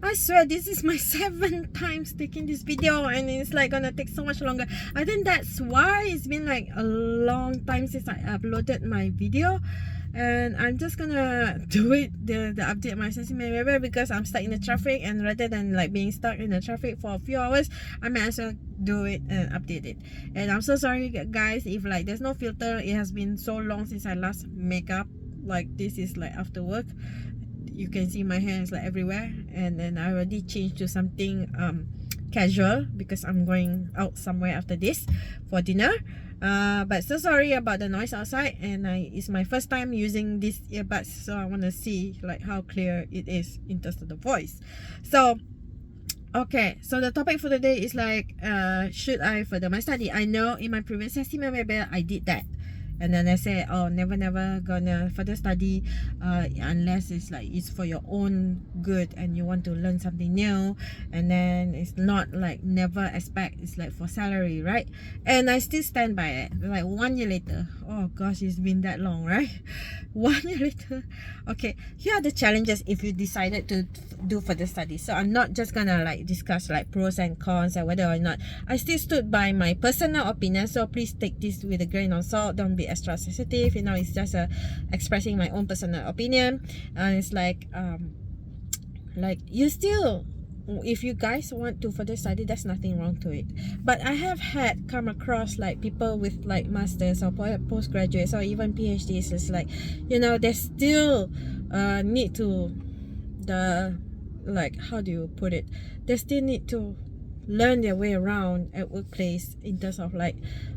I swear this is my 7th times taking this video, and it's like gonna take so much longer. I think that's why it's been like a long time since I uploaded my video. And I'm just gonna do it, the update my Sesi Membebel, because I'm stuck in the traffic, and rather than like being stuck in the traffic for a few hours, I might as well do it and update it. And I'm so sorry guys if like there's no filter. It has been so long since I last make up. Like this is like after work, you can see my hair is like everywhere, and then I already changed to something casual because I'm going out somewhere after this for dinner. But so sorry about the noise outside, and it's my first time using this earbuds, so I want to see like how clear it is in terms of the voice. So okay, so the topic for today is like should I further my study? I know in my previous Sesi Membebel I did that, and then I say, oh, never gonna further study unless it's like it's for your own good and you want to learn something new. And then it's not like never expect it's like for salary, right? And I still stand by it. Like 1 year later, oh gosh, it's been that long, right? 1 year later. Okay, here are the challenges if you decided to do further study. So I'm not just gonna like discuss like pros and cons and whether or not. I still stood by my personal opinion, so please take this with a grain of salt. Don't be extra sensitive, you know. It's just expressing my own personal opinion. And it's like you still, if you guys want to further study, there's nothing wrong to it. But I have come across like people with like masters or postgraduates or even PhDs. It's like, you know, they still need to like, how do you put it, they still need to learn their way around at workplace in terms of like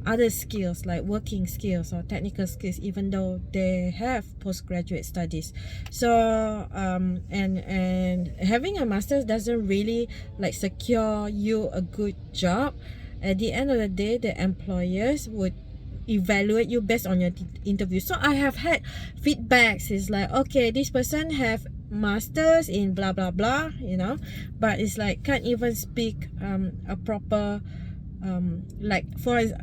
other skills like working skills or technical skills, even though they have postgraduate studies. So and having a master's doesn't really like secure you a good job. At the end of the day, the employers would evaluate you based on your interview. So I have had feedbacks. It's like, okay, this person have masters in blah blah blah, you know, but it's like can't even speak a proper like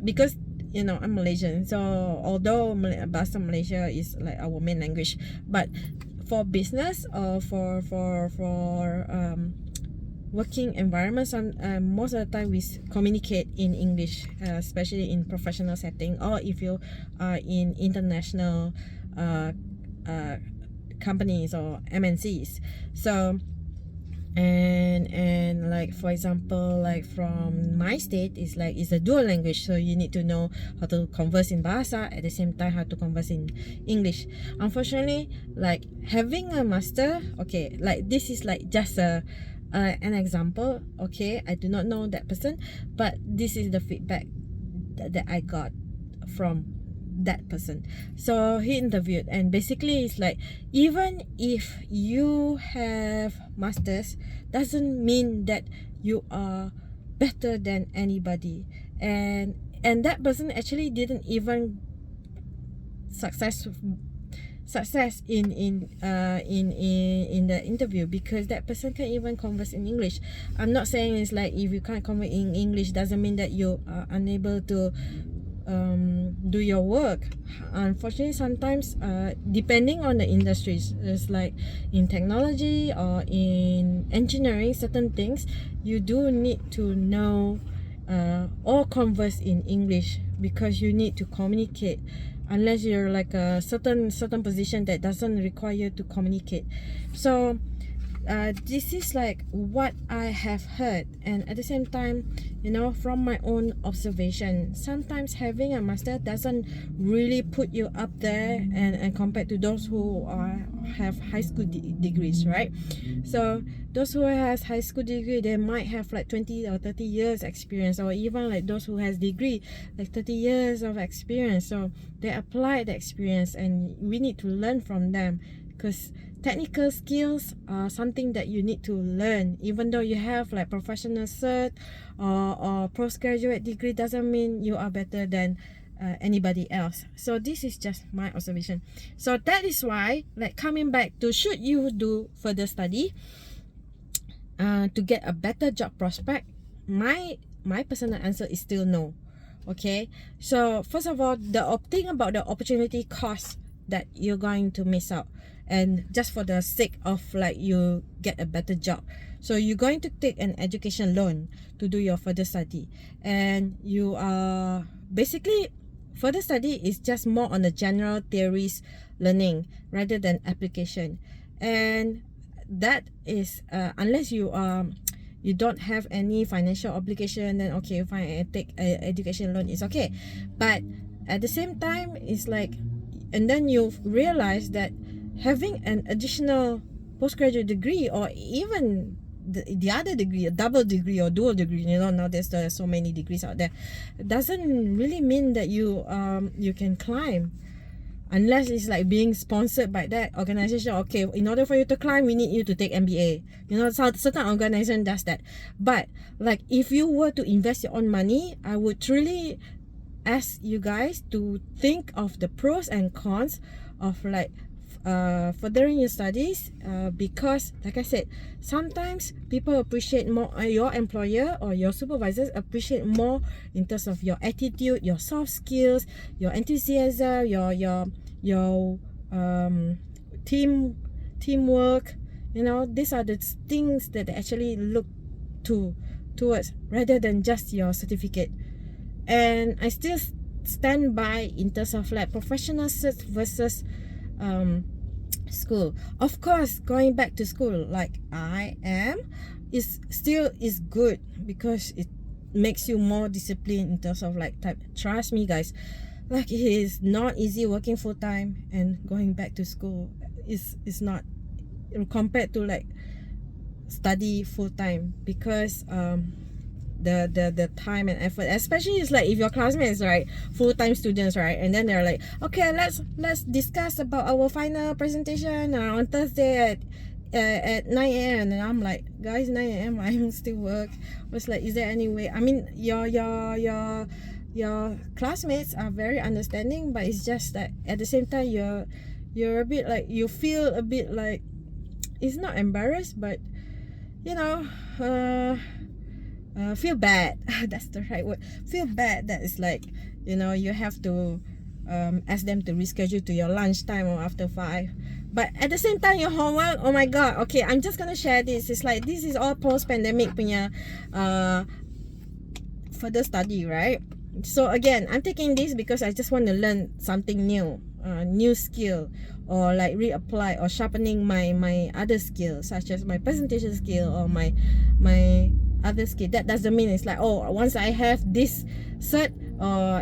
because you know I'm Malaysian, so although Bahasa Malaysia is like our main language, but for business or for working environments, most of the time we communicate in English, especially in professional setting, or if you are in international companies or MNCs. So and like for example, like from my state, it's like it's a dual language, so you need to know how to converse in Bahasa, at the same time how to converse in English. Unfortunately, like having a master, okay, like this is like just an example, okay, I do not know that person, but this is the feedback that I got from that person. So he interviewed, and basically it's like, even if you have masters, doesn't mean that you are better than anybody. And that person actually didn't even success in the interview, because that person can't even converse in English. I'm not saying it's like if you can't converse in English doesn't mean that you are unable to do your work. Unfortunately, sometimes depending on the industries, it's like in technology or in engineering, certain things you do need to know or converse in English, because you need to communicate, unless you're like a certain position that doesn't require you to communicate. So this is like what I have heard, and at the same time, you know, from my own observation, sometimes having a master doesn't really put you up there and compared to those who have high school degrees, right? So those who has high school degree, they might have like 20 or 30 years experience, or even like those who has degree like 30 years of experience. So they apply the experience, and we need to learn from them, because technical skills are something that you need to learn. Even though you have like professional cert or postgraduate degree, doesn't mean you are better than anybody else. So this is just my observation. So that is why, like, coming back to should you do further study to get a better job prospect, my personal answer is still no. Okay, so first of all, the thing about the opportunity cost that you're going to miss out. and just for the sake of like you get a better job. So you're going to take an education loan to do your further study, and you are basically, further study is just more on the general theories learning rather than application. And that is unless you don't have any financial obligation, then okay, fine, I take a education loan, it's okay. But at the same time, it's like, and then you realize that having an additional postgraduate degree, or even the other degree, a double degree or dual degree, you know, now there's so many degrees out there, doesn't really mean that you can climb, unless it's like being sponsored by that organization. Okay, in order for you to climb, we need you to take MBA, you know. So certain organization does that. But like, if you were to invest your own money, I would truly ask you guys to think of the pros and cons of like furthering your studies, because like I said, sometimes people appreciate more, your employer or your supervisors appreciate more in terms of your attitude, your soft skills, your enthusiasm, your teamwork, you know. These are the things that they actually look towards rather than just your certificate. And I still stand by in terms of like professional cert versus school. Of course, going back to school like I am is good, because it makes you more disciplined in terms of like type. Trust me guys, like, it is not easy working full time and going back to school. Is not, compared to like study full time, because the time and effort, especially is like if your classmates, right, full-time students, right, and then they're like, okay, let's discuss about our final presentation on Thursday at 9 a.m. and I'm like, guys, 9 a.m. I'm still work. Was like, is there any way? I mean, your classmates are very understanding, but it's just that at the same time you're a bit like, you feel a bit like, it's not embarrassed, but you know, feel bad. That's the right word. Feel bad that it's like, you know, you have to ask them to reschedule to your lunchtime or after 5. But at the same time, your homework, oh my god. Okay, I'm just gonna share this. It's like, this is all post-pandemic punya further study, right? So again, I'm taking this because I just want to learn something new, new skill, or like reapply or sharpening my other skills, such as my presentation skill or my other skill. That doesn't mean it's like, oh, once I have this cert,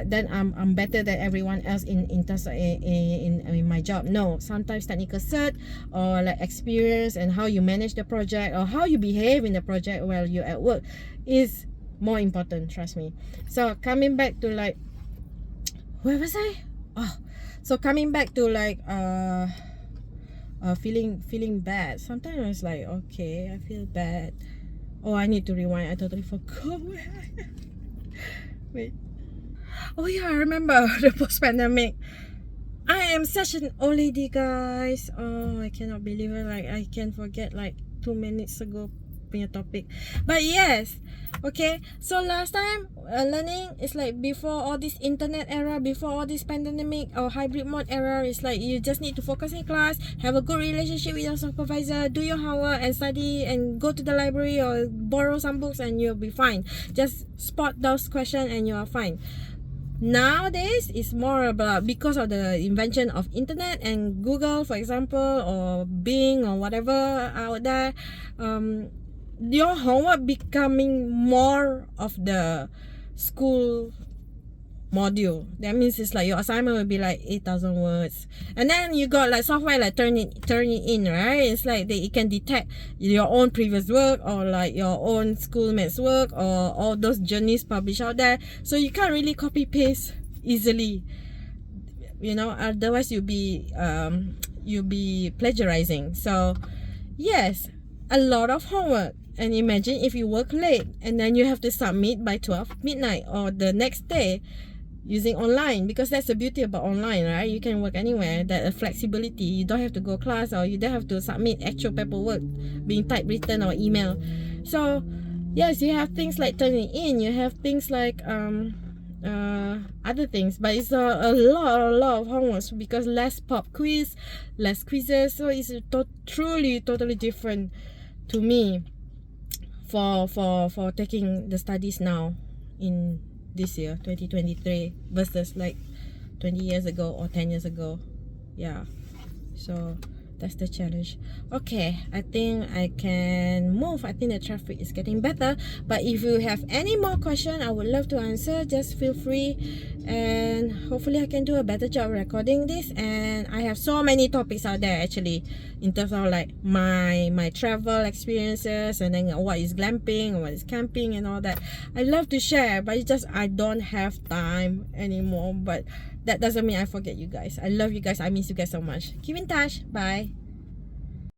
then I'm better than everyone else in terms of in my job. No, sometimes technical cert or like experience and how you manage the project or how you behave in the project while you're at work is more important, trust me. So coming back to like, where was I? Oh, so coming back to like feeling bad. Sometimes it's like, okay, I feel bad. Oh, I need to rewind. I totally forgot. Wait. Oh yeah, I remember the post-pandemic. I am such an old lady, guys. Oh, I cannot believe it. Like, I can forget like 2 minutes ago punya topic. But yes, okay. So last time learning is like before all this internet era, before all this pandemic or hybrid mode era, is like you just need to focus in class, have a good relationship with your supervisor, do your homework and study, and go to the library or borrow some books, and you'll be fine. Just spot those questions and you are fine. Nowadays, it's more about, because of the invention of internet and Google, for example, or Bing or whatever out there, your homework becoming more of the school module. That means it's like your assignment will be like 8,000 words, and then you got like software like turn it in, right? It's like it can detect your own previous work or like your own schoolmates work or all those journeys published out there, so you can't really copy paste easily, you know, otherwise you'll be plagiarizing. So yes, a lot of homework. And imagine if you work late and then you have to submit by 12 midnight or the next day using online, because that's the beauty about online, right? You can work anywhere. That flexibility, you don't have to go class, or you don't have to submit actual paperwork being typewritten or email. So yes, you have things like turning in, you have things like other things, but it's a lot of homework because less pop quiz, less quizzes, so it's truly totally different to me for taking the studies now in this year 2023 versus like 20 years ago or 10 years ago. Yeah, so that's the challenge. Okay, I think I can move. I think the traffic is getting better, but if you have any more question, I would love to answer. Just feel free, and hopefully I can do a better job recording this. And I have so many topics out there actually, in terms of like my travel experiences, and then what is glamping, what is camping, and all that. I love to share, but it's just I don't have time anymore. But that doesn't mean I forget you guys. I love you guys. I miss you guys so much. Keep in touch. Bye.